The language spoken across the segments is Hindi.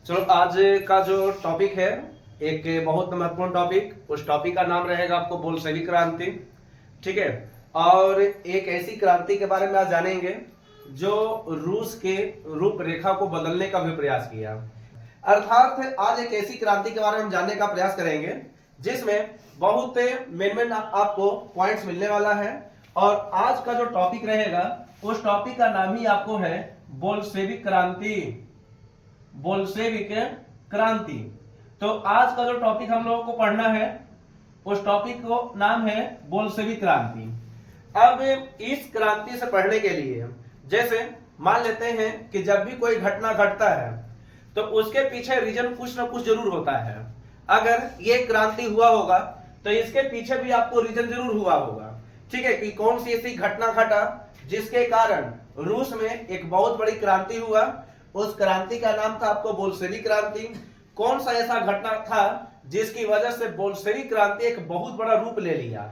चलो आज का जो टॉपिक है एक बहुत महत्वपूर्ण टॉपिक, उस टॉपिक का नाम रहेगा आपको बोल्शेविक क्रांति। ठीक है। और एक ऐसी क्रांति के बारे में आज जानेंगे जो रूस के रूपरेखा को बदलने का भी प्रयास किया। अर्थात आज एक ऐसी क्रांति के बारे में हम जानने का प्रयास करेंगे जिसमें बहुत मेन आपको पॉइंट्स मिलने वाला है। और आज का जो टॉपिक रहेगा उस टॉपिक का नाम ही आपको है बोल्शेविक क्रांति। बोल्शेविक क्रांति। तो आज का जो टॉपिक हम लोगों को पढ़ना है उस टॉपिक को नाम है बोल्शेविक क्रांति। अब इस क्रांति से पढ़ने के लिए जैसे मान लेते हैं कि जब भी कोई घटना घटता है तो उसके पीछे रीजन कुछ ना कुछ जरूर होता है। अगर ये क्रांति हुआ होगा तो इसके पीछे भी आपको रीजन जरूर हुआ होगा। ठीक है, कि कौन सी ऐसी घटना घटा जिसके कारण रूस में एक बहुत बड़ी क्रांति हुआ। उस क्रांति का नाम था आपको बोल्शेविक क्रांति। कौन सा ऐसा घटना था जिसकी वजह से बोल्शेविक क्रांति एक बहुत बड़ा रूप ले लिया।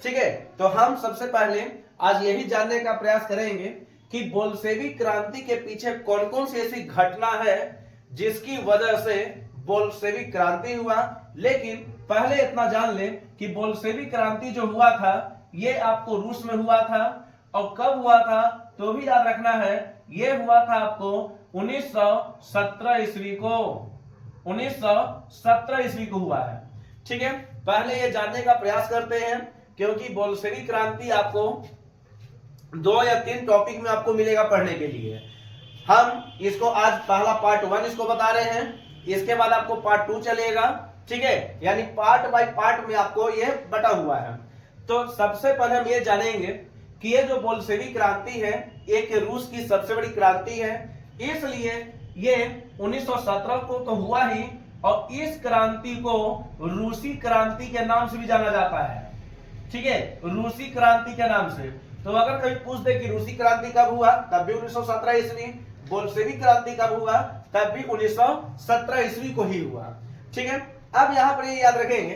ठीक है, तो हम सबसे पहले आज यही जानने का प्रयास करेंगे कि बोल्शेविक क्रांति के पीछे कौन कौन सी ऐसी घटना है जिसकी वजह से बोल्शेविक क्रांति हुआ। लेकिन पहले इतना जान लें कि बोल्शेविक क्रांति जो हुआ था ये आपको रूस में हुआ था। और कब हुआ था तो भी याद रखना है, ये हुआ था आपको 1917 ईस्वी को। 1917 ईस्वी को हुआ है। ठीक है, पहले ये जानने का प्रयास करते हैं क्योंकि बोल्शेविक क्रांति आपको 2 या 3 टॉपिक में आपको मिलेगा पढ़ने के लिए। हम इसको आज पहला पार्ट 1 इसको बता रहे हैं, इसके बाद आपको पार्ट 2 चलेगा। ठीक है, यानी पार्ट बाय पार्ट में आपको ये बटा हुआ है। तो सबसे पहले हम ये जानेंगे कि ये जो बोल्शेविक क्रांति है एक रूस की सबसे बड़ी क्रांति है, इसलिए ये 1917 को तो हुआ ही, और इस क्रांति को रूसी क्रांति के नाम से भी जाना जाता है। ठीक है, रूसी क्रांति के नाम से। तो अगर कभी पूछ दे कि रूसी क्रांति कब हुआ तब भी 1917 ईस्वी, बोल्शेविक क्रांति कब हुआ तब भी 1917 ईस्वी को ही हुआ। ठीक है, अब यहां पर ये याद रखेंगे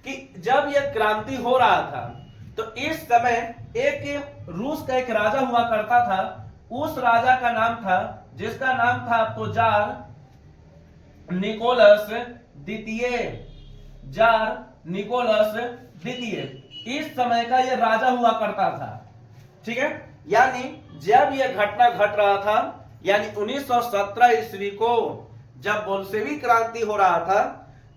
कि जब यह क्रांति हो रहा था तो इस समय एक रूस का एक राजा हुआ करता था। उस राजा का नाम था, जिसका नाम था आपको जार निकोलस द्वितीय। जार निकोलस द्वितीय इस समय का यह राजा हुआ करता था। ठीक है, यानी जब यह घटना घट रहा था, यानी 1917 ईस्वी को जब बोल्शेविक क्रांति हो रहा था,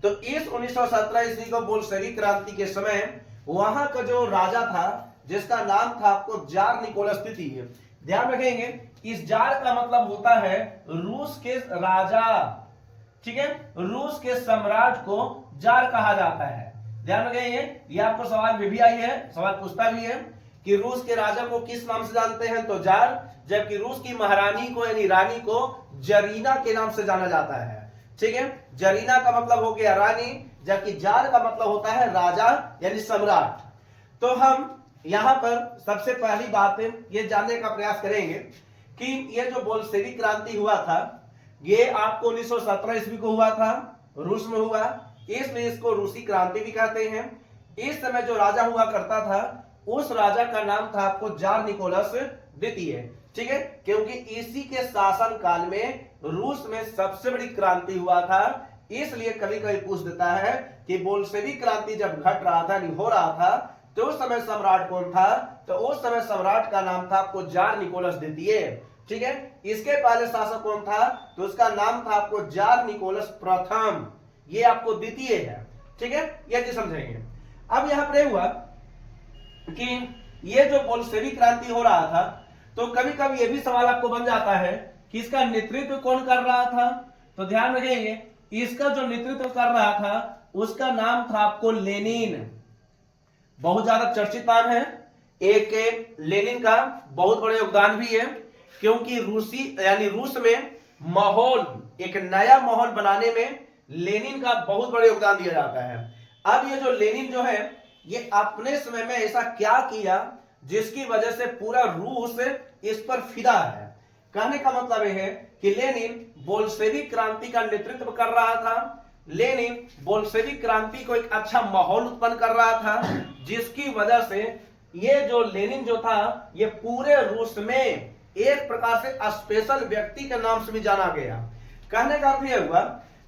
तो इस 1917 ईस्वी को बोल्शेविक क्रांति के समय वहां का जो राजा था जिसका नाम था आपको जार निकोलस द्वितीय। ध्यान रखेंगे, इस जार का मतलब होता है रूस के राजा। ठीक है, रूस के सम्राट को जार कहा जाता है। ध्यान रखेंगे, ये आपको सवाल में भी आई है, सवाल पूछता भी है कि रूस के राजा को किस नाम से जानते हैं, तो जार। जबकि रूस की महारानी को यानी रानी को जरीना के नाम से जाना जाता है। ठीक है, जरीना का मतलब हो गया रानी, जबकि जार का मतलब होता है राजा यानी सम्राट। तो हम यहां पर सबसे पहली बात ये जानने का प्रयास करेंगे कि ये जो बोल्शेविक क्रांति हुआ था ये आपको 1917 ईस्वी को हुआ था, रूस में हुआ, इसलिए इसको रूसी क्रांति भी कहते हैं। इस समय जो राजा हुआ करता था उस राजा का नाम था आपको जार निकोलस द्वितीय। ठीक है, क्योंकि इसी के शासन काल में रूस में सबसे बड़ी क्रांति हुआ था, इसलिए कभी कभी पूछ देता है कि बोल्शेविक क्रांति जब घट रहा था नहीं हो रहा था तो उस समय सम्राट कौन था, तो उस समय सम्राट का नाम था आपको जार निकोलस द्वितीय। ठीक है, इसके पहले शासक कौन था तो उसका नाम था आपको जार निकोलस प्रथम, ये आपको द्वितीय है। ठीक है, ये चीज समझेंगे। अब यहां पर हुआ कि ये जो बोल्शेविक क्रांति हो रहा था तो कभी कभी ये भी सवाल आपको बन जाता है कि इसका नेतृत्व कौन कर रहा था। तो ध्यान रखेंगे, इसका जो नेतृत्व कर रहा था उसका नाम था आपको लेनिन। बहुत ज्यादा चर्चित नाम है। एक लेनिन का बहुत बड़ा योगदान भी है क्योंकि रूसी यानी रूस में माहौल, एक नया माहौल बनाने में लेनिन का बहुत बड़ा योगदान दिया जाता है। अब ये जो लेनिन जो है ये अपने समय में ऐसा क्या किया जिसकी वजह से पूरा रूस इस पर फिदा है। कहने का मतलब यह है कि लेनिन बोल्शेविक क्रांति का नेतृत्व कर रहा था। लेनिन बोल्शेविक क्रांति को एक अच्छा माहौल उत्पन्न कर रहा था, जिसकी वजह से ये जो लेनिन जो था ये पूरे रूस में एक प्रकार से स्पेशल व्यक्ति के नाम से भी जाना गया। कहने का अर्थ यह हुआ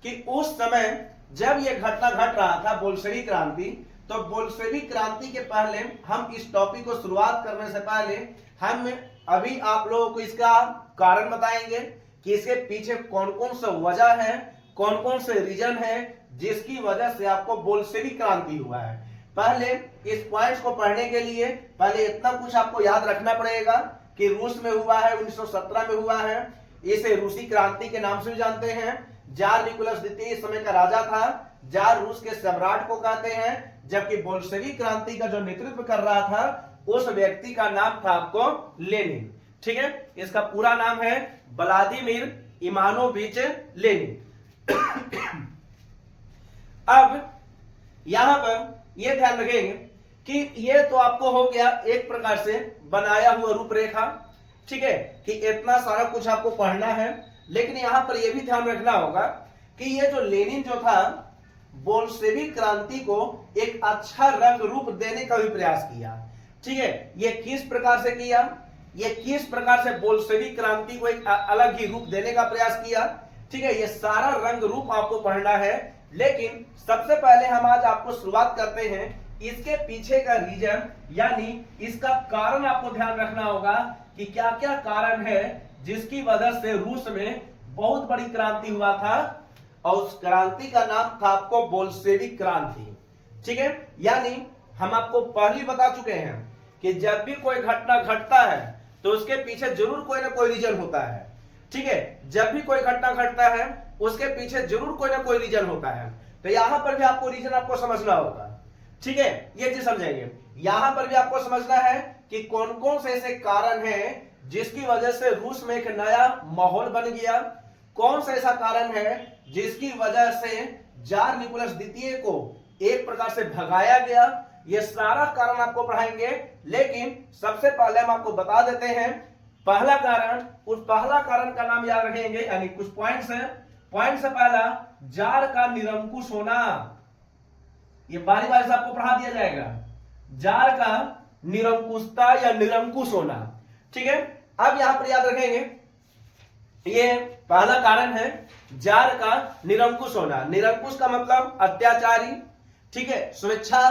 कि उस समय जब यह घटना घट रहा था बोल्शेविक क्रांति, तो बोल्शेविक क्रांति के पहले हम इस टॉपिक को शुरुआत करने से पहले हम अभी आप लोगों को इसका कारण बताएंगे कि इसके पीछे कौन कौन सा वजह है, कौन कौन से रीजन है जिसकी वजह से आपको बोल्शेविक क्रांति हुआ है। पहले इस पॉइंट्स को पढ़ने के लिए पहले इतना कुछ आपको याद रखना पड़ेगा कि रूस में हुआ है, 1917 में हुआ है। इसे रूसी क्रांति के नाम से भी जानते हैं। जार निकोलस द्वितीय इस समय का राजा था। जार रूस के सम्राट को कहते हैं, जबकि बोल्शेविक क्रांति का जो नेतृत्व कर रहा था उस व्यक्ति का नाम था आपको लेनिन। ठीक है, इसका पूरा नाम है व्लादिमीर इवानोविच लेनिन। अब यहां पर यह ध्यान रखेंगे कि यह तो आपको हो गया एक प्रकार से बनाया हुआ रूपरेखा। ठीक है, कि इतना सारा कुछ आपको पढ़ना है, लेकिन यहां पर यह भी ध्यान रखना होगा कि यह जो लेनिन जो था बोल्शेविक क्रांति को एक अच्छा रंग रूप देने का भी प्रयास किया। ठीक है, यह किस प्रकार से किया, यह किस प्रकार से बोल्शेविक क्रांति को एक अलग ही रूप देने का प्रयास किया। ठीक है, यह सारा रंग रूप आपको पढ़ना है, लेकिन सबसे पहले हम आज आपको शुरुआत करते हैं इसके पीछे का रीजन, यानी इसका कारण आपको ध्यान रखना होगा कि क्या क्या कारण है जिसकी वजह से रूस में बहुत बड़ी क्रांति हुआ था, और उस क्रांति का नाम था आपको बोल्शेविक क्रांति। ठीक है, यानी हम आपको पहले बता चुके हैं कि जब भी कोई घटना घटता है तो उसके पीछे जरूर कोई ना कोई रीजन होता है। ठीक है, जब भी कोई घटना घटता है उसके पीछे जरूर कोई ना कोई रीजन होता है। तो यहां पर भी आपको रीजन आपको समझना होगा। ठीक है, ये चीज समझेंगे। यहां पर भी आपको समझना है कि कौन कौन से ऐसे कारण हैं जिसकी वजह से रूस में एक नया माहौल बन गया, कौन सा ऐसा कारण है जिसकी वजह से जार निकोलस द्वितीय को एक प्रकार से भगाया गया। ये सारा कारण आपको पढ़ाएंगे, लेकिन सबसे पहले हम आपको बता देते हैं पहला कारण। उस पहला कारण का नाम याद रखेंगे, यानी कुछ पॉइंट्स हैं। पॉइंट से पहला जार का निरंकुश होना। ये बारी बारी से आपको पढ़ा दिया जाएगा, जार का निरंकुशता या निरंकुश होना। ठीक है, अब यहां पर याद रखेंगे ये पहला कारण है जार का निरंकुश होना। निरंकुश का मतलब अत्याचारी। ठीक है, स्वेच्छा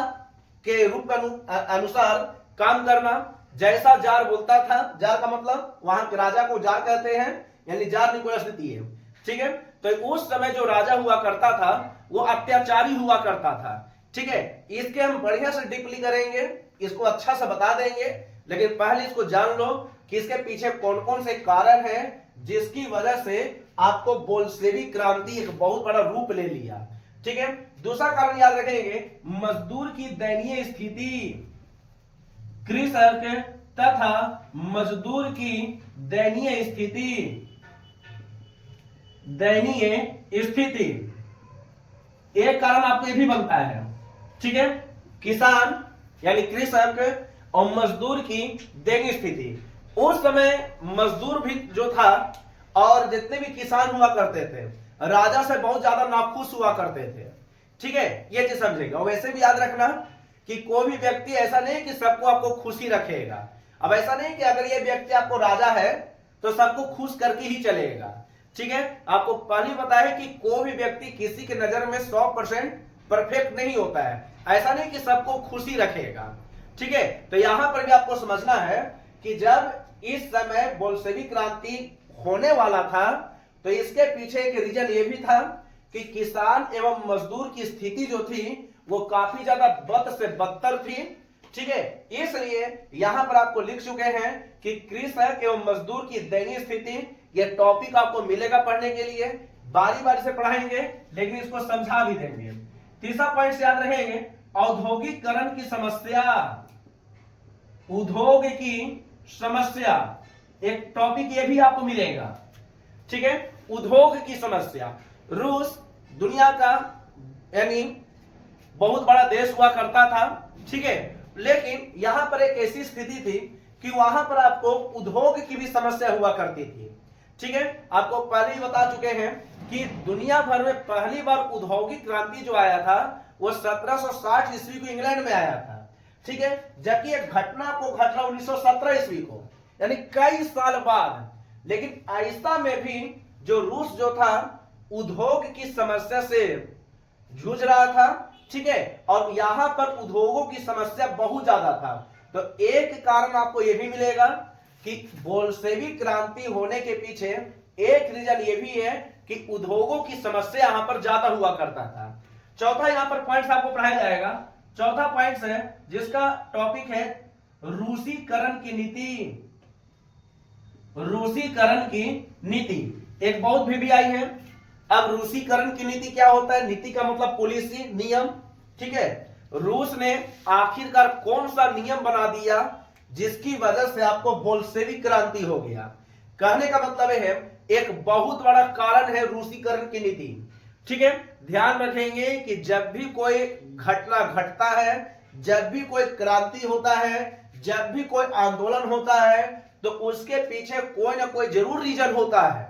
के रूप अनुसार काम करना। जैसा जार बोलता था, जार का मतलब वहां के राजा को जार कहते हैं, यानी जार निकोलस द्वितीय। ठीक है, तो उस समय जो राजा हुआ करता था वो अत्याचारी हुआ करता था। ठीक है, इसके हम बढ़िया से डीपली करेंगे, इसको अच्छा से बता देंगे, लेकिन पहले इसको जान लो कि इसके पीछे कौन कौन से कारण हैं जिसकी वजह से आपको बोल्शेविक क्रांति एक बहुत बड़ा रूप ले लिया। ठीक है, दूसरा कारण याद रखेंगे मजदूर की दयनीय स्थिति। कृषक तथा मजदूर की दयनीय स्थिति। दयनीय स्थिति एक कारण आपको ये भी बनता है। ठीक है, किसान यानी कृषक और मजदूर की दयनीय स्थिति। उस समय मजदूर भी जो था और जितने भी किसान हुआ करते थे राजा से बहुत ज्यादा नाखुश हुआ करते थे। ठीक है, ये चीज समझेगा। वैसे भी याद रखना कि कोई भी व्यक्ति ऐसा नहीं कि सबको आपको खुशी रखेगा। अब ऐसा नहीं कि अगर ये व्यक्ति आपको राजा है तो सबको खुश करके ही चलेगा। ठीक है, आपको पहले पता है कि कोई भी व्यक्ति किसी के नजर में 100% परफेक्ट नहीं होता है। ऐसा नहीं कि सबको खुशी रखेगा। ठीक है, तो यहां पर भी आपको समझना है कि जब इस समय बोल्शेविक क्रांति होने वाला था तो इसके पीछे एक रीजन ये भी था कि किसान एवं मजदूर की स्थिति जो थी वो काफी ज्यादा बद से बदतर थी। ठीक है, इसलिए यहां पर आपको लिख चुके हैं कि कृषक एवं मजदूर की दयनीय स्थिति। ये टॉपिक आपको मिलेगा पढ़ने के लिए, बारी बारी से पढ़ाएंगे, लेकिन इसको समझा भी देंगे। तीसरा पॉइंट याद रखेंगे औद्योगिकरण की समस्या। उद्योग की समस्या एक टॉपिक ये भी आपको मिलेगा। ठीक है, उद्योग की समस्या। रूस दुनिया का यानी बहुत बड़ा देश हुआ करता था। ठीक है, लेकिन यहां पर एक ऐसी स्थिति थी कि वहां पर आपको उद्योग की भी समस्या हुआ करती थी। ठीक है, आपको पहले ही बता चुके हैं कि दुनिया भर में पहली बार औद्योगिक क्रांति जो आया था वो 1760 ईस्वी को इंग्लैंड में आया था। ठीक है, जबकि एक घटना को घट रहा 1917 ईस्वी को, यानी कई साल बाद। लेकिन ऐसा में भी जो रूस जो था उद्योग की समस्या से जूझ रहा था, ठीक है, और यहां पर उद्योगों की समस्या बहुत ज्यादा था। तो एक कारण आपको यह भी मिलेगा कि बोल्शेविक क्रांति होने के पीछे एक रीजन ये भी है कि उद्योगों की समस्या यहां पर ज्यादा हुआ करता था। चौथा यहां पर पॉइंट्स आपको पढ़ाया जाएगा। चौथा पॉइंट्स है जिसका टॉपिक है रूसीकरण की नीति। रूसीकरण की नीति एक बहुत वीवीआई है। अब रूसीकरण की नीति क्या होता है? नीति का मतलब पॉलिसी, नियम, ठीक है। रूस ने आखिरकार कौन सा नियम बना दिया जिसकी वजह से आपको बोल्शेविक क्रांति हो गया? कहने का मतलब है एक बहुत बड़ा कारण है रूसीकरण की नीति, ठीक है। ध्यान रखेंगे कि जब भी कोई घटना घटता है, जब भी कोई क्रांति होता है, जब भी कोई आंदोलन होता है, तो उसके पीछे कोई ना कोई जरूर रीजन होता है,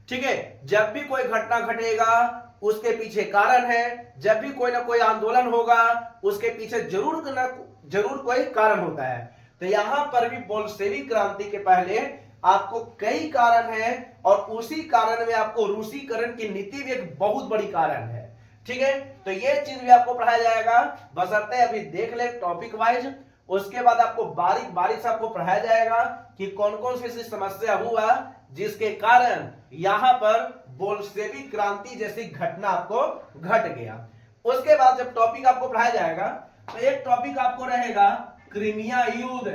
ठीक है। जब भी कोई घटना घटेगा उसके पीछे कारण है, जब भी कोई ना कोई आंदोलन होगा उसके पीछे जरूर कोई कारण होता है। तो यहां पर भी बोल्शेविक क्रांति के पहले आपको कई कारण है और उसी कारण में आपको रूसीकरण की नीति भी एक बहुत बड़ी कारण है, ठीक है। तो ये चीज भी आपको पढ़ाया जाएगा, बशर्ते अभी देख ले टॉपिक वाइज। उसके बाद आपको बारीक बारीक से आपको पढ़ाया जाएगा कि कौन कौन सी समस्या हुआ जिसके कारण यहां पर बोल्शेविक क्रांति जैसी घटना आपको घट गया। उसके बाद जब टॉपिक आपको पढ़ाया जाएगा तो एक टॉपिक आपको रहेगा क्रीमिया युद्ध।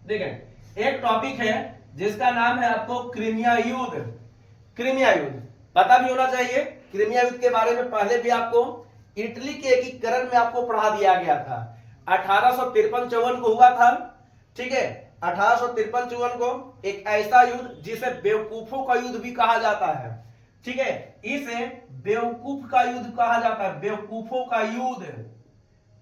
देखें, एक टॉपिक है जिसका नाम है आपको क्रीमिया युद्ध। क्रीमिया युद्ध पता भी होना चाहिए। क्रीमिया युद्ध के बारे में पहले भी आपको इटली के एकीकरण में आपको पढ़ा दिया गया था। 1853-54 को हुआ था, ठीक है। 1853-54 को एक ऐसा युद्ध जिसे बेवकूफों का युद्ध भी कहा जाता है, ठीक है। इसे बेवकूफ का युद्ध कहा जाता है, बेवकूफों का युद्ध,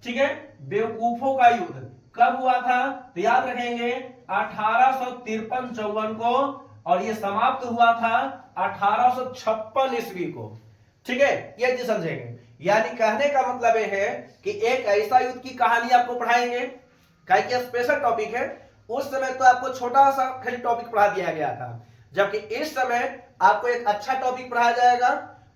ठीक है। बेवकूफों का युद्ध कब हुआ था? तो याद रखेंगे 1853-54 को, और ये समाप्त हुआ था 1856 ईस्वी को, ठीक है। ये चीज समझेंगे। यानी कहने का मतलब यह है कि एक ऐसा युद्ध की कहानी आपको पढ़ाएंगे, क्या स्पेशल टॉपिक है। उस समय तो आपको छोटा सा खाली टॉपिक पढ़ा दिया गया था, जबकि इस समय आपको एक अच्छा टॉपिक पढ़ाया जाएगा।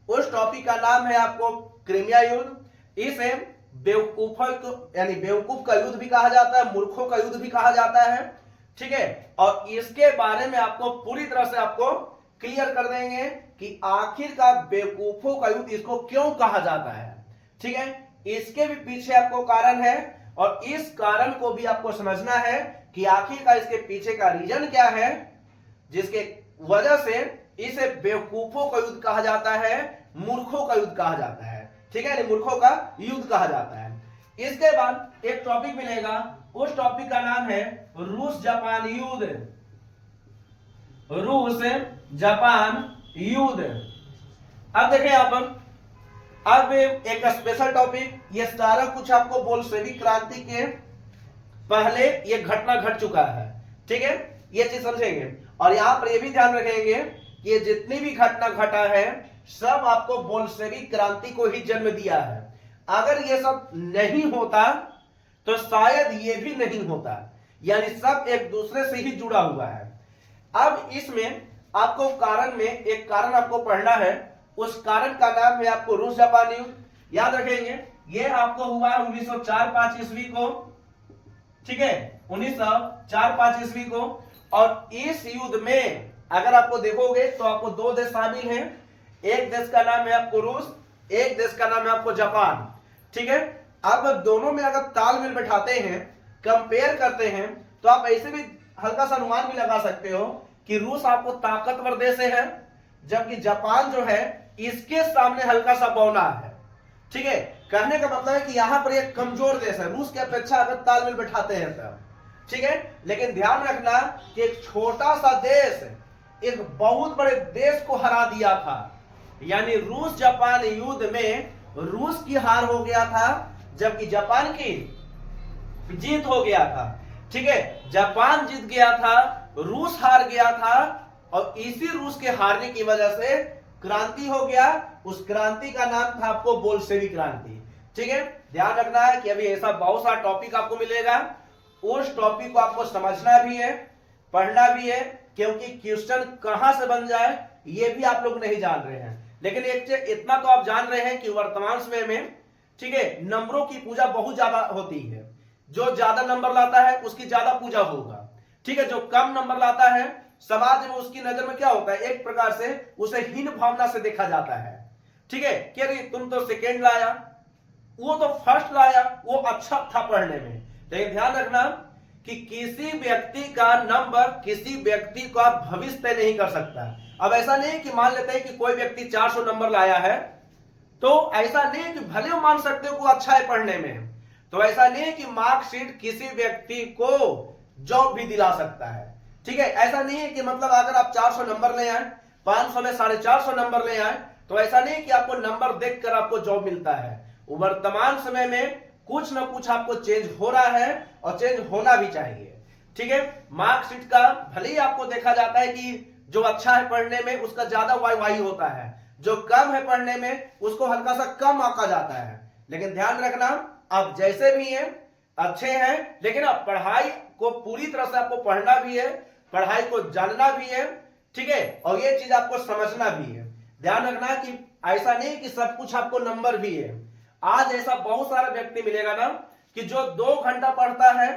उस टॉपिक का नाम है आपको क्रीमिया युद्ध। इसे बेवकूफों यानी बेवकूफ का युद्ध भी कहा जाता है, मूर्खों का युद्ध भी कहा जाता है, ठीक है। और इसके बारे में आपको पूरी तरह से आपको क्लियर कर देंगे कि आखिरकार बेवकूफों का युद्ध इसको क्यों कहा जाता है, ठीक है। इसके भी पीछे आपको कारण है और इस कारण को भी आपको समझना है कि आखिरकार इसके पीछे का रीजन क्या है जिसके वजह से इसे बेवकूफों का युद्ध कहा जाता है, मूर्खों का युद्ध कहा जाता है, ठीक है। मूर्खों का युद्ध कहा जाता है। इसके बाद एक टॉपिक मिलेगा, उस टॉपिक का नाम है रूस जापान युद्ध। रूस जापान युद्ध। अब देखें यहां पर, अब एक स्पेशल टॉपिक, ये सारा कुछ आपको बोल्शेविक क्रांति के पहले ये घटना घट चुका है, ठीक है। ये चीज समझेंगे और यहां पर ये भी ध्यान रखेंगे कि ये जितनी भी घटना घटा है सब आपको बोल्शेविक क्रांति को ही जन्म दिया है। अगर ये सब नहीं होता तो शायद ये भी नहीं होता, यानी सब एक दूसरे से ही जुड़ा हुआ है। अब इसमें आपको कारण में एक कारण आपको पढ़ना है, उस कारण का नाम है आपको रूस जापान युद्ध। याद रखेंगे ये आपको हुआ 1904-05 ईस्वी को, ठीक है, 1904-05 ईस्वी को। और इस युद्ध में अगर आपको देखोगे तो आपको दो देश शामिल हैं, एक देश का नाम है आपको रूस, एक देश का नाम है आपको जापान, ठीक है। अब दोनों में अगर तालमेल बैठाते हैं, कंपेयर करते हैं, तो आप ऐसे भी हल्का सा अनुमान भी लगा सकते हो कि रूस आपको ताकतवर देश है, जबकि जापान जो है इसके सामने हल्का सा बौना है, ठीक है। कहने का मतलब है कि यहां पर एक कमजोर देश है, रूस की अपेक्षा अगर तालमेल बैठाते हैं तब, ठीक है। लेकिन ध्यान रखना कि एक छोटा सा देश एक बहुत बड़े देश को हरा दिया था, यानी रूस जापान युद्ध में रूस की हार हो गया था जबकि जापान की जीत हो गया था, ठीक है। जापान जीत गया था, रूस हार गया था, और इसी रूस के हारने की वजह से क्रांति हो गया। उस क्रांति का नाम था आपको बोल्शेविक क्रांति, ठीक है। ध्यान रखना है कि अभी ऐसा बहुत सारा टॉपिक आपको मिलेगा, उस टॉपिक को आपको समझना भी है, पढ़ना भी है, क्योंकि क्वेश्चन कहां से बन जाए ये भी आप लोग नहीं जान रहे हैं। लेकिन एक इतना तो आप जान रहे हैं कि वर्तमान समय में, ठीक है, नंबरों की पूजा बहुत ज्यादा होती है। जो ज्यादा नंबर लाता है उसकी ज्यादा पूजा होगा, ठीक है। जो कम नंबर लाता है समाज में उसकी नजर में क्या होता है, एक प्रकार से उसे हीन भावना से देखा जाता है, ठीक है, कि अरे तुम तो सेकेंड लाया, वो तो फर्स्ट लाया, वो अच्छा था पढ़ने में। लेकिन ध्यान रखना कि किसी व्यक्ति का नंबर किसी व्यक्ति का भविष्य तय नहीं कर सकता। अब ऐसा नहीं कि मान लेते हैं कि कोई व्यक्ति 400 नंबर लाया है, तो ऐसा नहीं कि भले वो मान सकते हो वो अच्छा है पढ़ने में, तो ऐसा नहीं है कि मार्कशीट किसी व्यक्ति को जॉब भी दिला सकता है, ठीक है। ऐसा नहीं है कि मतलब अगर आप 400 नंबर ले आए, 500 में 450 नंबर ले आए, तो ऐसा नहीं कि आपको नंबर देखकर आपको जॉब मिलता है। वर्तमान समय में कुछ ना कुछ आपको चेंज हो रहा है और चेंज होना भी चाहिए, ठीक है। मार्कशीट का भले ही आपको देखा जाता है कि जो अच्छा है पढ़ने में उसका ज्यादा वाई होता है, जो कम है पढ़ने में उसको हल्का सा कम आंका जाता है। लेकिन ध्यान रखना, आप जैसे भी हैं अच्छे हैं, लेकिन आप पढ़ाई को पूरी तरह से आपको पढ़ना भी है, पढ़ाई को जानना भी है, ठीक है, और ये चीज आपको समझना भी है। ध्यान रखना कि ऐसा नहीं कि सब कुछ आपको नंबर भी है। आज ऐसा बहुत सारा व्यक्ति मिलेगा ना कि जो 2 घंटा पढ़ता है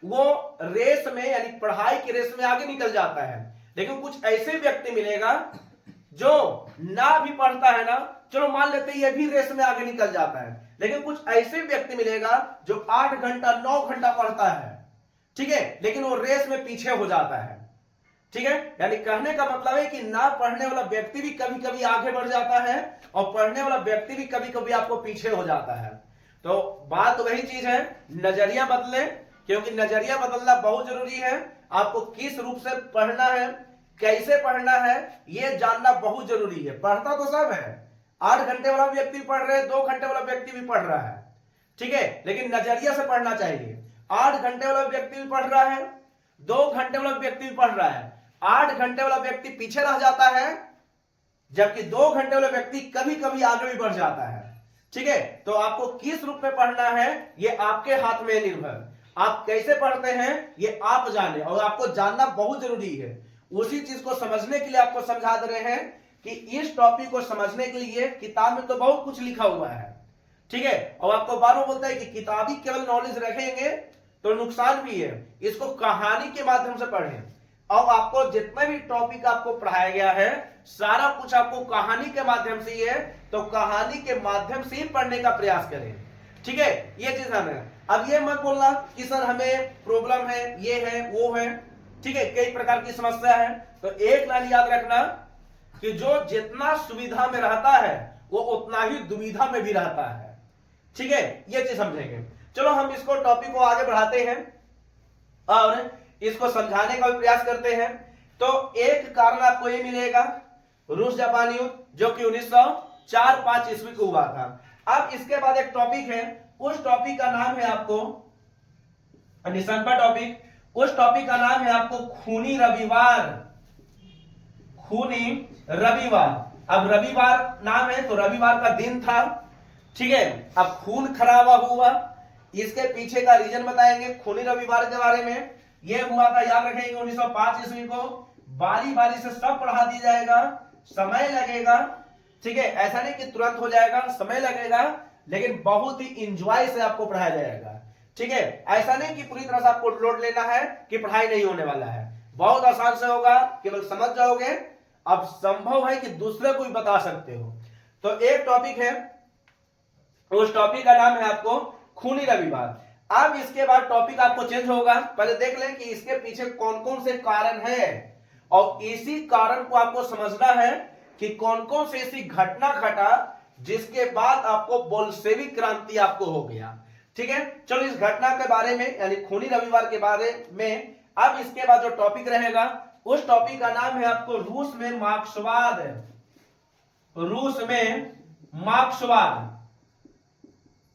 वो रेस में यानी पढ़ाई की रेस में आगे निकल जाता है। लेकिन कुछ ऐसे व्यक्ति मिलेगा जो ना भी पढ़ता है ना, चलो मान लेते हैं ये भी रेस में आगे निकल जाता है, लेकिन कुछ ऐसे व्यक्ति मिलेगा जो 8 घंटा 9 घंटा पढ़ता है, ठीक है, लेकिन वो रेस में पीछे हो जाता है, ठीक है। यानी कहने का मतलब है कि ना पढ़ने वाला व्यक्ति भी कभी कभी आगे बढ़ जाता है और पढ़ने वाला व्यक्ति भी कभी कभी आपको पीछे हो जाता है। तो बात तो वही चीज है, नजरिया बदले, क्योंकि नजरिया बदलना बहुत जरूरी है। आपको किस रूप से पढ़ना है, कैसे पढ़ना है, यह जानना बहुत जरूरी है। पढ़ता तो सब है, 8 घंटे वाला व्यक्ति पढ़ रहे, 2 घंटे वाला व्यक्ति भी पढ़ रहा है, ठीक है, लेकिन नजरिया से पढ़ना चाहिए। 8 घंटे वाला व्यक्ति भी पढ़ रहा है, 2 घंटे वाला व्यक्ति भी पढ़ रहा है, 8 घंटे वाला व्यक्ति पीछे रह जाता है, जबकि 2 घंटे वाला व्यक्ति कभी कभी आगे भी बढ़ जाता है, ठीक है। तो आपको किस रूप में पढ़ना है ये आपके हाथ में निर्भर, आप कैसे पढ़ते हैं ये आप जाने, और आपको जानना बहुत जरूरी है। उसी चीज को समझने के लिए आपको समझा दे रहे हैं कि इस टॉपिक को समझने के लिए किताब में तो बहुत कुछ लिखा हुआ है, ठीक है, और आपको बार-बार बोलता है कि किताबी केवल नॉलेज रखेंगे तो नुकसान भी है, इसको कहानी के माध्यम से पढ़ें। और आपको जितना भी टॉपिक आपको पढ़ाया गया है सारा कुछ आपको कहानी के माध्यम से ही है, तो कहानी के माध्यम से ही पढ़ने का प्रयास करें, ठीक है। ये चीज हमें अब ये मत बोलना कि सर हमें प्रॉब्लम है, ये है वो है, ठीक है, कई प्रकार की समस्या है। तो एक लाइन याद रखना कि जो जितना सुविधा में रहता है वो उतना ही दुविधा में भी रहता है, ठीक है, ये चीज समझेंगे। चलो हम इसको टॉपिक को आगे बढ़ाते हैं और इसको समझाने का भी प्रयास करते हैं। तो एक कारण आपको ये मिलेगा, रूस जापान युद्ध जो कि 1904-5 ईस्वी को हुआ था। अब इसके बाद एक टॉपिक है, उस टॉपिक का नाम है आपको निशंपा टॉपिक, उस टॉपिक का नाम है आपको खूनी रविवार। खूनी रविवार, अब रविवार नाम है तो रविवार का दिन था, ठीक है। अब खून खराबा हुआ, इसके पीछे का रीजन बताएंगे। खूनी रविवार के बारे में यह हुआ था, याद रखेंगे 1905 ईस्वी को। बारी बारी से सब पढ़ा दिया जाएगा, समय लगेगा, ठीक है, ऐसा नहीं कि तुरंत हो जाएगा, समय लगेगा, लेकिन बहुत ही इंजॉय से आपको पढ़ाया जाएगा, ठीक है। ऐसा नहीं कि पूरी तरह से आपको लोड लेना है कि पढ़ाई नहीं होने वाला है, बहुत आसान से होगा, केवल समझ जाओगे। अब संभव है कि दूसरे को भी बता सकते हो। तो एक टॉपिक है, उस टॉपिक का नाम है आपको खूनी रविवार। अब इसके बाद टॉपिक आपको चेंज होगा, पहले देख लें कि इसके पीछे कौन कौन से कारण है, और इसी कारण को आपको समझना है कि कौन कौन से ऐसी घटना घटा जिसके बाद आपको बोल्शेविक क्रांति आपको हो गया, ठीक है। चलो इस घटना के बारे में यानी खूनी रविवार के बारे में अब इसके बाद जो टॉपिक रहेगा उस टॉपिक का नाम है आपको रूस में मार्क्सवाद। रूस में मार्क्सवाद,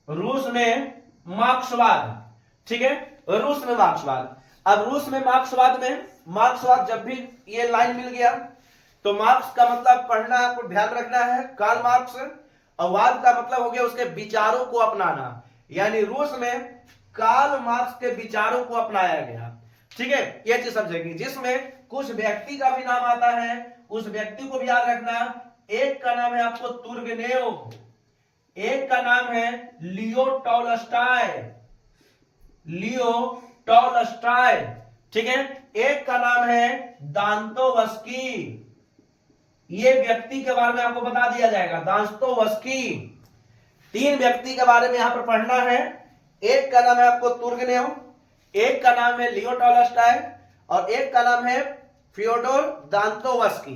रूस में मार्क्सवाद, ठीक है, रूस में मार्क्सवाद। अब रूस में मार्क्सवाद में मार्क्सवाद, जब भी ये लाइन मिल गया तो मार्क्स का मतलब पढ़ना आपको ध्यान रखना है, कार्ल मार्क्स, और वाद का मतलब हो गया उसके विचारों को अपनाना, यानी रूस में कार्ल मार्क्स के विचारों को अपनाया गया, ठीक है। यह चीज समझेंगे, जिसमें कुछ व्यक्ति का भी नाम आता है, उस व्यक्ति को भी याद रखना, एक का नाम है आपको तुर्गेनेव, एक का नाम है लियो टॉलस्टॉय, लियो टॉलस्टॉय, ठीक है। एक का नाम है दास्तोवस्की, ये व्यक्ति के बारे में आपको बता दिया जाएगा, दास्तोवस्की। 3 व्यक्ति के बारे में यहां पर पढ़ना है। एक का नाम है आपको तुर्गेनेव, एक का नाम है लियो टॉलस्टॉय और एक का नाम है फ्योडोर दास्तोवस्की,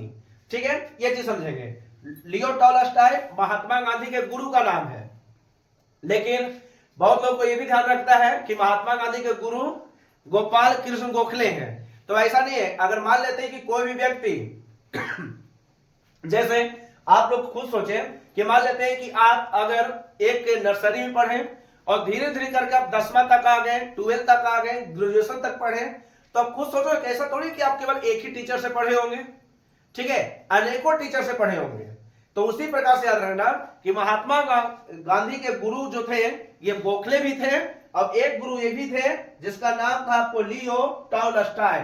ठीक है। ये चीज समझेंगे। लियो टॉलस्टॉय महात्मा गांधी के गुरु का नाम है, लेकिन बहुत लोग को यह भी ध्यान रखता है कि महात्मा गांधी के गुरु गोपाल कृष्ण गोखले हैं। तो ऐसा नहीं है। अगर मान लेते हैं कि कोई भी व्यक्ति जैसे आप लोग खुद सोचें कि मान लेते हैं कि आप अगर एक नर्सरी में पढ़े और धीरे धीरे करके आप 10वां तक आ गए, 12 तक आ गए, ग्रेजुएशन तक पढ़े, तो आप खुद सोचो ऐसा थोड़ी कि आप केवल एक ही टीचर से पढ़े होंगे, ठीक है, अनेकों टीचर से पढ़े होंगे। तो उसी प्रकार से याद रखना कि महात्मा गांधी के गुरु जो थे ये गोखले भी थे और एक गुरु ये भी थे जिसका नाम था आपको लियो टॉलस्टॉय।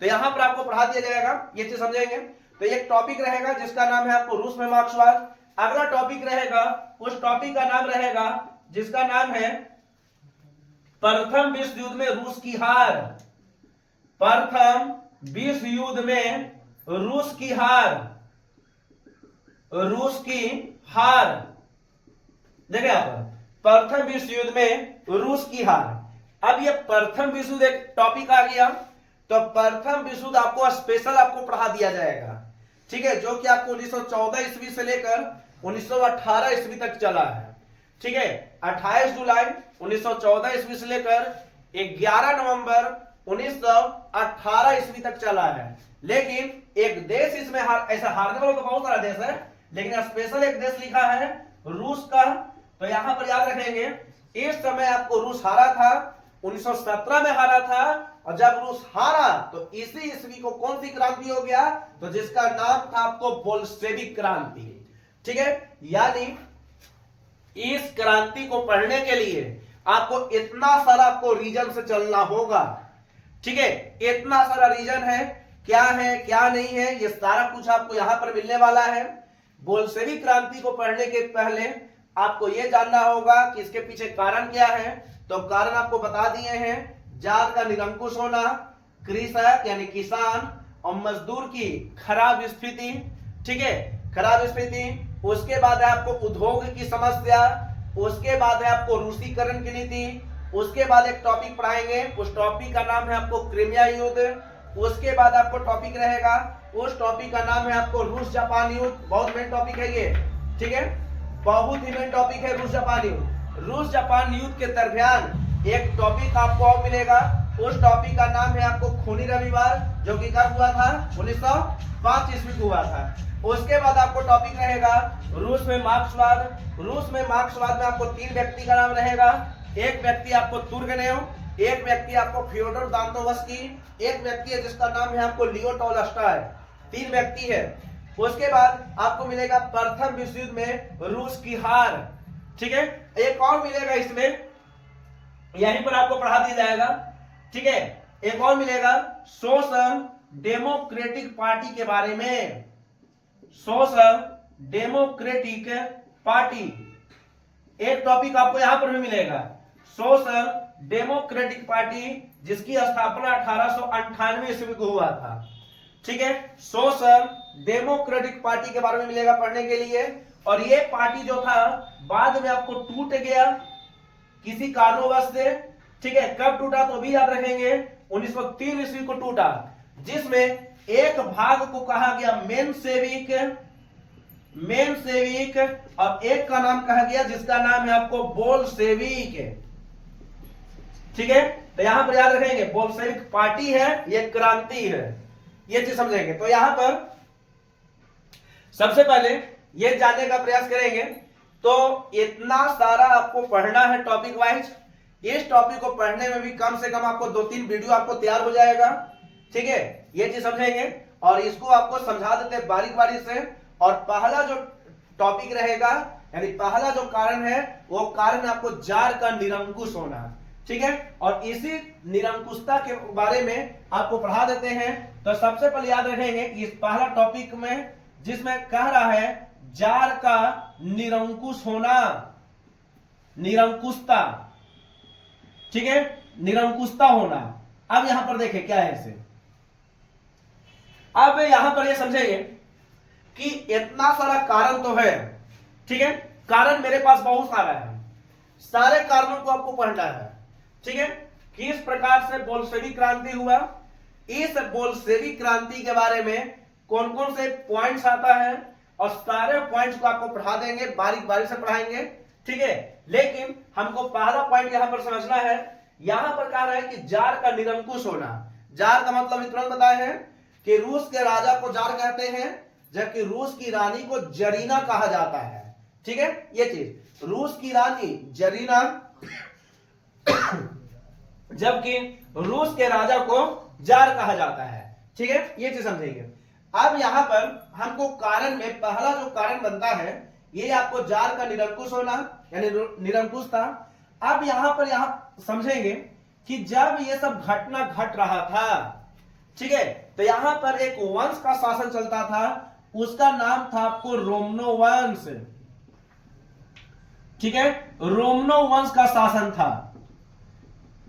तो यहां पर आपको पढ़ा दिया जाएगा, ये चीज समझेंगे। तो एक टॉपिक रहेगा जिसका नाम है आपको रूस में मार्क्सवाद। अगला टॉपिक रहेगा, उस टॉपिक का नाम रहेगा जिसका नाम है प्रथम विश्व युद्ध में रूस की हार, प्रथम विश्व युद्ध में रूस की हार, रूस की हार। देखिए आप प्रथम विश्व युद्ध में रूस की हार। अब ये प्रथम विश्व युद्ध एक टॉपिक आ गया, तो प्रथम विश्व युद्ध आपको स्पेशल आपको पढ़ा दिया जाएगा, ठीक है, जो कि आपको 1914 ईस्वी से लेकर 1918 ईस्वी तक चला है, ठीक है। 28 जुलाई 1914 ईस्वी से लेकर 11 नवंबर 1918 ईस्वी तक चला है। लेकिन एक देश इसमें ऐसा हारने वाला तो बहुत सारा देश है, लेकिन स्पेशल एक देश लिखा है रूस का। तो यहां पर याद रखेंगे इस समय आपको रूस हारा था, 1917 में हारा था, और जब रूस हारा तो इसी ईस्वी को कौन सी क्रांति हो गया, तो जिसका नाम था आपको बोल्शेविक क्रांति, ठीक है। यानी इस क्रांति को पढ़ने के लिए आपको इतना सारा आपको रीजन से चलना होगा, ठीक है। इतना सारा रीजन है क्या नहीं है, ये सारा कुछ आपको यहां पर मिलने वाला है। बोल्शेविक क्रांति को पढ़ने के पहले आपको यह जानना होगा कि इसके पीछे कारण क्या है। तो कारण आपको बता दिए हैं, जात का निरंकुश होना, कृषक यानी किसान और मजदूर की खराब स्थिति, ठीक है, खराब स्थिति। उसके बाद है आपको उद्योग की समस्या, उसके बाद है आपको रूसीकरण की नीति, उसके बाद एक टॉपिक पढ़ाएंगे, उस टॉपिक का नाम है आपको क्रीमिया युद्ध। उसके बाद आपको टॉपिक रहेगा, उस टॉपिक का नाम है आपको रूस जापान युद्ध। बहुत मेन टॉपिक है ये, ठीक है, बहुत ही मेन टॉपिक है रूस जापान युद्ध। रूस जापान युद्ध के दरमियान एक टॉपिक आपको और मिलेगा, उस टॉपिक का नाम है आपको खूनी रविवार, जो कि कब हुआ था, 1905 ईस्वी को हुआ था। उसके बाद आपको टॉपिक रहेगा रूस में मार्क्सवाद। रूस में मार्क्सवाद में आपको 3 व्यक्ति का नाम रहेगा, एक व्यक्ति आपको तुर्गेनेव, एक व्यक्ति आपको फ्योडोर दास्तोवस्की, एक व्यक्ति है जिसका नाम है आपको लियो टॉलस्टॉय। 3 व्यक्ति है। उसके बाद आपको मिलेगा प्रथम विश्व युद्ध में रूस की हार, ठीक है। एक और मिलेगा इसमें, यहीं पर आपको पढ़ा दिया जाएगा, ठीक है। एक और मिलेगा सोशल डेमोक्रेटिक पार्टी के बारे में, सोशल डेमोक्रेटिक पार्टी एक टॉपिक आपको यहां पर भी मिलेगा, सोशल डेमोक्रेटिक पार्टी, जिसकी स्थापना 1898 ईस्वी को हुआ था, ठीक है। सोशल डेमोक्रेटिक पार्टी के बारे में मिलेगा पढ़ने के लिए। और ये पार्टी जो था बाद में आपको टूट गया किसी कारणवश से, ठीक है। कब टूटा तो भी याद रखेंगे, 1903 ईस्वी को टूटा, जिसमें एक भाग को कहा गया मेनसेविक और एक का नाम कहा गया जिसका नाम है आपको बोल्शेविक, ठीक है। तो यहां पर याद रखेंगे बोल्शेविक पार्टी है, ये क्रांति है, ये चीज समझेंगे। तो यहां पर सबसे पहले ये जानने का प्रयास करेंगे, तो इतना सारा आपको पढ़ना है टॉपिक वाइज। इस टॉपिक को पढ़ने में भी कम से कम आपको 2-3 वीडियो आपको तैयार हो जाएगा, ठीक है। ये चीज समझेंगे और इसको आपको समझा देते हैं बारीक बारीक से। और पहला जो टॉपिक रहेगा, यानी पहला जो कारण है, वो कारण आपको जार का निरंकुश होना, ठीक है। और इसी निरंकुशता के बारे में आपको पढ़ा देते हैं। तो सबसे पहले याद रखेंगे कि इस पहला टॉपिक में जिसमें कह रहा है जार का निरंकुश होना, निरंकुशता, ठीक है, निरंकुशता होना। अब यहां पर देखें क्या है इसे, अब यहां पर ये समझेंगे कि इतना सारा कारण तो है, ठीक है, कारण मेरे पास बहुत सारा है, सारे कारणों को आपको पढ़ना है, ठीक है। किस प्रकार से बोल्शेविक क्रांति हुआ, इस बोल्शेविक क्रांति के बारे में कौन कौन से पॉइंट्स आता है, और सारे पॉइंट्स को आपको पढ़ा देंगे, बारीक बारीक से पढ़ाएंगे, ठीक है। लेकिन हमको पहला पॉइंट यहां पर समझना है, यहां पर कह रहा है कि जार का निरंकुश होना। जार का मतलब तुरंत बताए हैं कि रूस के राजा को जार कहते हैं, जबकि रूस की रानी को जरीना कहा जाता है, ठीक है। ये चीज रूस की रानी जरीना, जबकि रूस के राजा को जार कहा जाता है, ठीक है। ये चीज समझेंगे। अब यहां पर हमको कारण में पहला जो कारण बनता है, ये आपको जार का निरंकुश होना, यानी निरंकुश था। अब यहां पर समझेंगे कि जब ये सब घटना घट रहा था, ठीक है, तो यहां पर एक वंश का शासन चलता था, उसका नाम था आपको रोमनो वंश, ठीक है, रोमनो वंश का शासन था।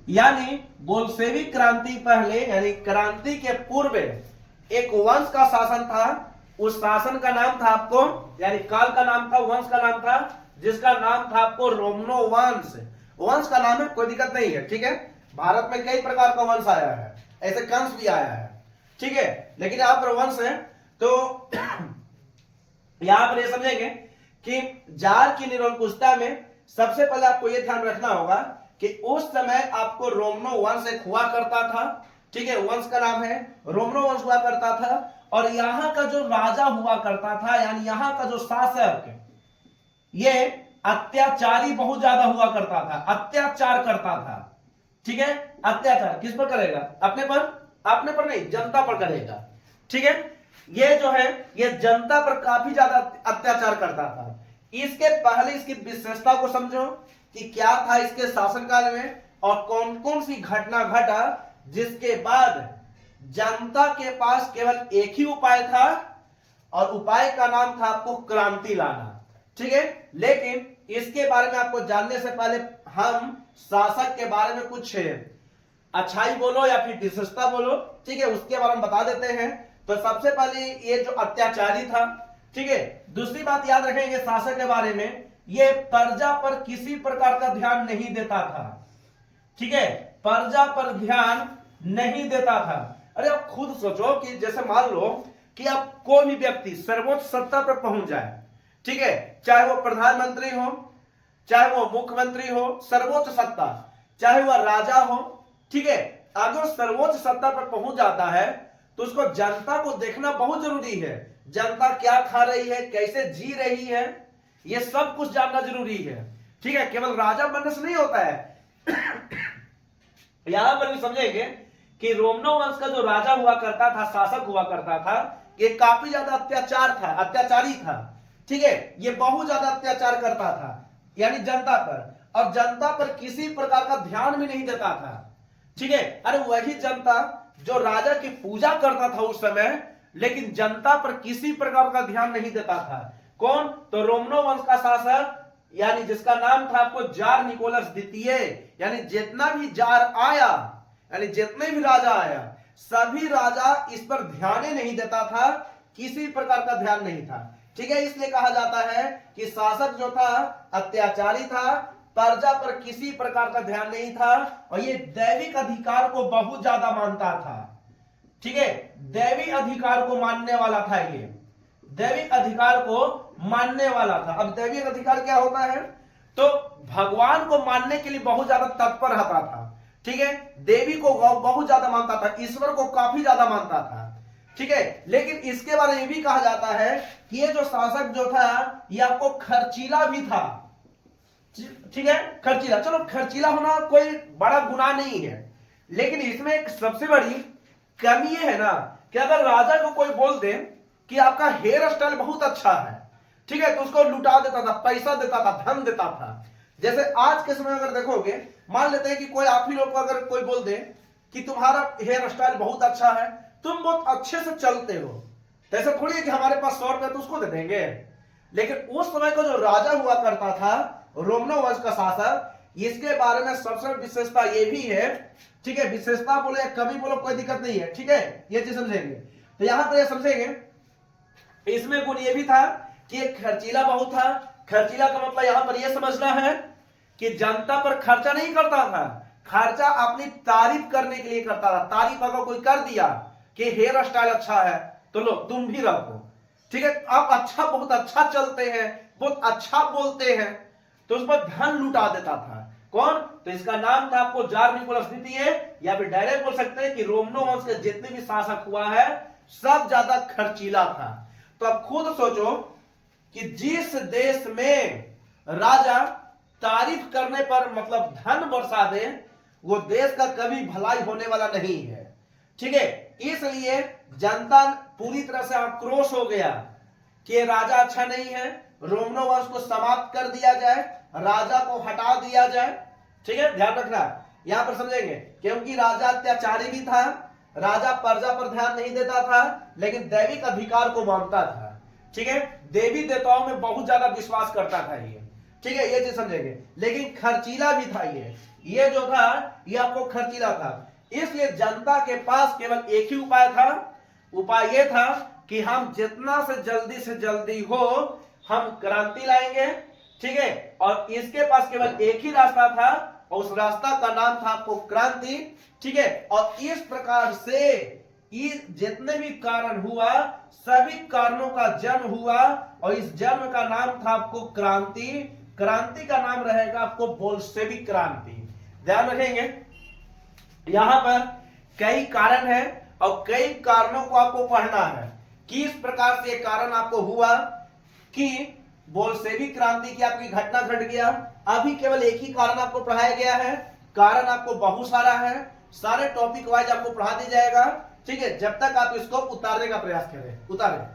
यानी बोल्शेविक क्रांति पहले, यानी क्रांति के पूर्व एक वंश का शासन था, उस शासन का नाम था आपको, यानी काल का नाम था, वंश का नाम था, जिसका नाम था आपको रोमनो वंश। वंश का नाम है, कोई दिक्कत नहीं है, ठीक है। भारत में कई प्रकार का वंश आया है, ऐसे कंस भी आया है, ठीक है, लेकिन यहां पर वंश है। तो यहां पर ये समझेंगे कि जार की निरंकुशता में सबसे पहले आपको यह ध्यान रखना होगा कि उस समय आपको रोमनो वंश एक हुआ करता था, ठीक है, वंश का नाम है रोमनो वंश हुआ करता था, और यहां का जो राजा हुआ करता था, यानी यहां का जो शासक, ये अत्याचारी बहुत ज्यादा हुआ करता था, अत्याचार करता था, ठीक है। अत्याचार किस पर करेगा, अपने पर नहीं, जनता पर करेगा, ठीक है। ये जो है ये जनता पर काफी ज्यादा अत्याचार करता था। इसके पहले इसकी विशेषता को समझो कि क्या था इसके शासनकाल में, और कौन कौन सी घटना घटा जिसके बाद जनता के पास केवल एक ही उपाय था, और उपाय का नाम था आपको क्रांति लाना, ठीक है। लेकिन इसके बारे में आपको जानने से पहले हम शासक के बारे में कुछ अच्छाई बोलो या फिर विशेषता बोलो, ठीक है, उसके बारे में बता देते हैं। तो सबसे पहले ये जो अत्याचारी था, ठीक है। दूसरी बात याद रखेंगे शासक के बारे में, ये प्रजा पर किसी प्रकार का ध्यान नहीं देता था, ठीक है, प्रजा पर ध्यान नहीं देता था। अरे आप खुद सोचो कि जैसे मान लो कि आप कोई भी व्यक्ति सर्वोच्च सत्ता पर पहुंच जाए, ठीक है, चाहे वो प्रधानमंत्री हो, चाहे वो मुख्यमंत्री हो, सर्वोच्च सत्ता, चाहे वह राजा हो, ठीक है, अगर सर्वोच्च सत्ता पर पहुंच जाता है तो उसको जनता को देखना बहुत जरूरी है। जनता क्या खा रही है, कैसे जी रही है, ये सब कुछ जानना जरूरी है, ठीक है, केवल राजा बनने से नहीं होता है। यहां पर भी समझेंगे कि रोमनो वंश का जो राजा हुआ करता था, शासक हुआ करता था, ये काफी ज्यादा अत्याचारी था, ठीक है, ये बहुत ज्यादा अत्याचार करता था, यानी जनता पर, और जनता पर किसी प्रकार का ध्यान भी नहीं देता था, ठीक है। अरे वही जनता जो राजा की पूजा करता था उस समय, लेकिन जनता पर किसी प्रकार का ध्यान नहीं देता था। कौन, तो रोमनो वंश का शासक, यानी जिसका नाम था आपको जार निकोलस द्वितीय, यानी जितना भी जार आया, यानी जितने भी राजा आया, सभी राजा इस पर ध्यान ही नहीं देता था, किसी प्रकार का ध्यान नहीं था, ठीक है। इसलिए कहा जाता है कि शासक जो था अत्याचारी था, प्रजा पर किसी प्रकार का ध्यान नहीं था, और ये दैविक अधिकार को बहुत ज्यादा मानता था, ठीक है, दैवी अधिकार को मानने वाला था, ये दैविक अधिकार को मानने वाला था। अब दैविक अधिकार क्या होता है, तो भगवान को मानने के लिए बहुत ज्यादा तत्पर रहता था, ठीक है, देवी को बहुत ज्यादा मानता था, ईश्वर को काफी ज्यादा मानता था, ठीक है। लेकिन इसके बारे में भी कहा जाता है कि ये जो शासक जो था ये आपको खर्चीला भी था, ठीक है, खर्चीला। चलो खर्चीला होना कोई बड़ा गुनाह नहीं है, लेकिन इसमें एक सबसे बड़ी कमी ये है ना कि अगर राजा को कोई बोल दे कि आपका हेयर स्टाइल बहुत अच्छा है, ठीक है, तो उसको लुटा देता था, पैसा देता था, धन देता था। जैसे आज के समय अगर देखोगे, मान लेते हैं कि कोई आप ही लोग को अगर कोई बोल दे कि तुम्हारा हेयर स्टाइल बहुत अच्छा है, तुम बहुत अच्छे से चलते हो, तो ऐसा थोड़ी है कि हमारे पास 100 रुपए तो उसको दे देंगे। लेकिन उस समय का जो राजा हुआ करता था, रोमनो वंश का शासक, इसके बारे में सबसे विशेषता ये भी है, ठीक है, विशेषता बोले कभी बोलो कोई दिक्कत नहीं है, ठीक है, ये चीज समझेंगे। तो यहां पर ये समझेंगे, इसमें गुण ये भी था कि एक खर्चीला बहुत था। खर्चीला का मतलब यहां पर यह समझना है कि जनता पर खर्चा नहीं करता था, खर्चा अपनी तारीफ करने के लिए करता था। तारीफ अगर कोई कर दिया कि हेयर स्टाइल अच्छा है तो लो तुम भी रखो, ठीक है, आप अच्छा, बहुत अच्छा चलते हैं, बहुत अच्छा बोलते हैं, तो उस पर धन लुटा देता था। कौन? तो इसका नाम था आपको जार निकोलस द्वितीय, या फिर डायरेक्ट बोल सकते हैं कि रोमनो वंश के जितने भी शासक हुआ है सब ज्यादा खर्चीला था। तो अब खुद सोचो कि जिस देश में राजा तारीफ करने पर मतलब धन बरसा दे, वो देश का कभी भलाई होने वाला नहीं है, ठीक है। इसलिए जनता पूरी तरह से आक्रोश हो गया कि राजा अच्छा नहीं है, रोमनो वंश को समाप्त कर दिया जाए, राजा को हटा दिया जाए, ठीक है, ध्यान रखना यहां पर समझेंगे, क्योंकि राजा अत्याचारी भी था, राजा प्रजा पर ध्यान नहीं देता था, लेकिन दैविक अधिकार को मानता था, ठीक है, देवी देवताओं में बहुत ज्यादा विश्वास करता था ये, ठीक है, ये चीज समझेंगे। लेकिन खर्चीला भी था ये जो था ये आपको खर्चीला था। इसलिए जनता के पास केवल एक ही उपाय था, उपाय ये था कि हम जितना से जल्दी हो हम क्रांति लाएंगे, ठीक है, और इसके पास केवल एक ही रास्ता था और उस रास्ता का नाम था आपको क्रांति, ठीक है। और इस प्रकार से जितने भी कारण हुआ सभी कारणों का जन्म हुआ और इस जन्म का नाम था आपको क्रांति। क्रांति का नाम रहेगा आपको बोल्शेविक क्रांति। ध्यान रखेंगे, यहां पर कई कारण है और कई कारणों को आपको पढ़ना है। किस प्रकार से कारण आपको हुआ कि बोल्शेविक क्रांति की आपकी घटना घट गया। अभी केवल एक ही कारण आपको पढ़ाया गया है, कारण आपको बहुत सारा है, सारे टॉपिक वाइज आपको पढ़ा दिया जाएगा, ठीक है, जब तक आप इसको उतारने का प्रयास करें। उतारें।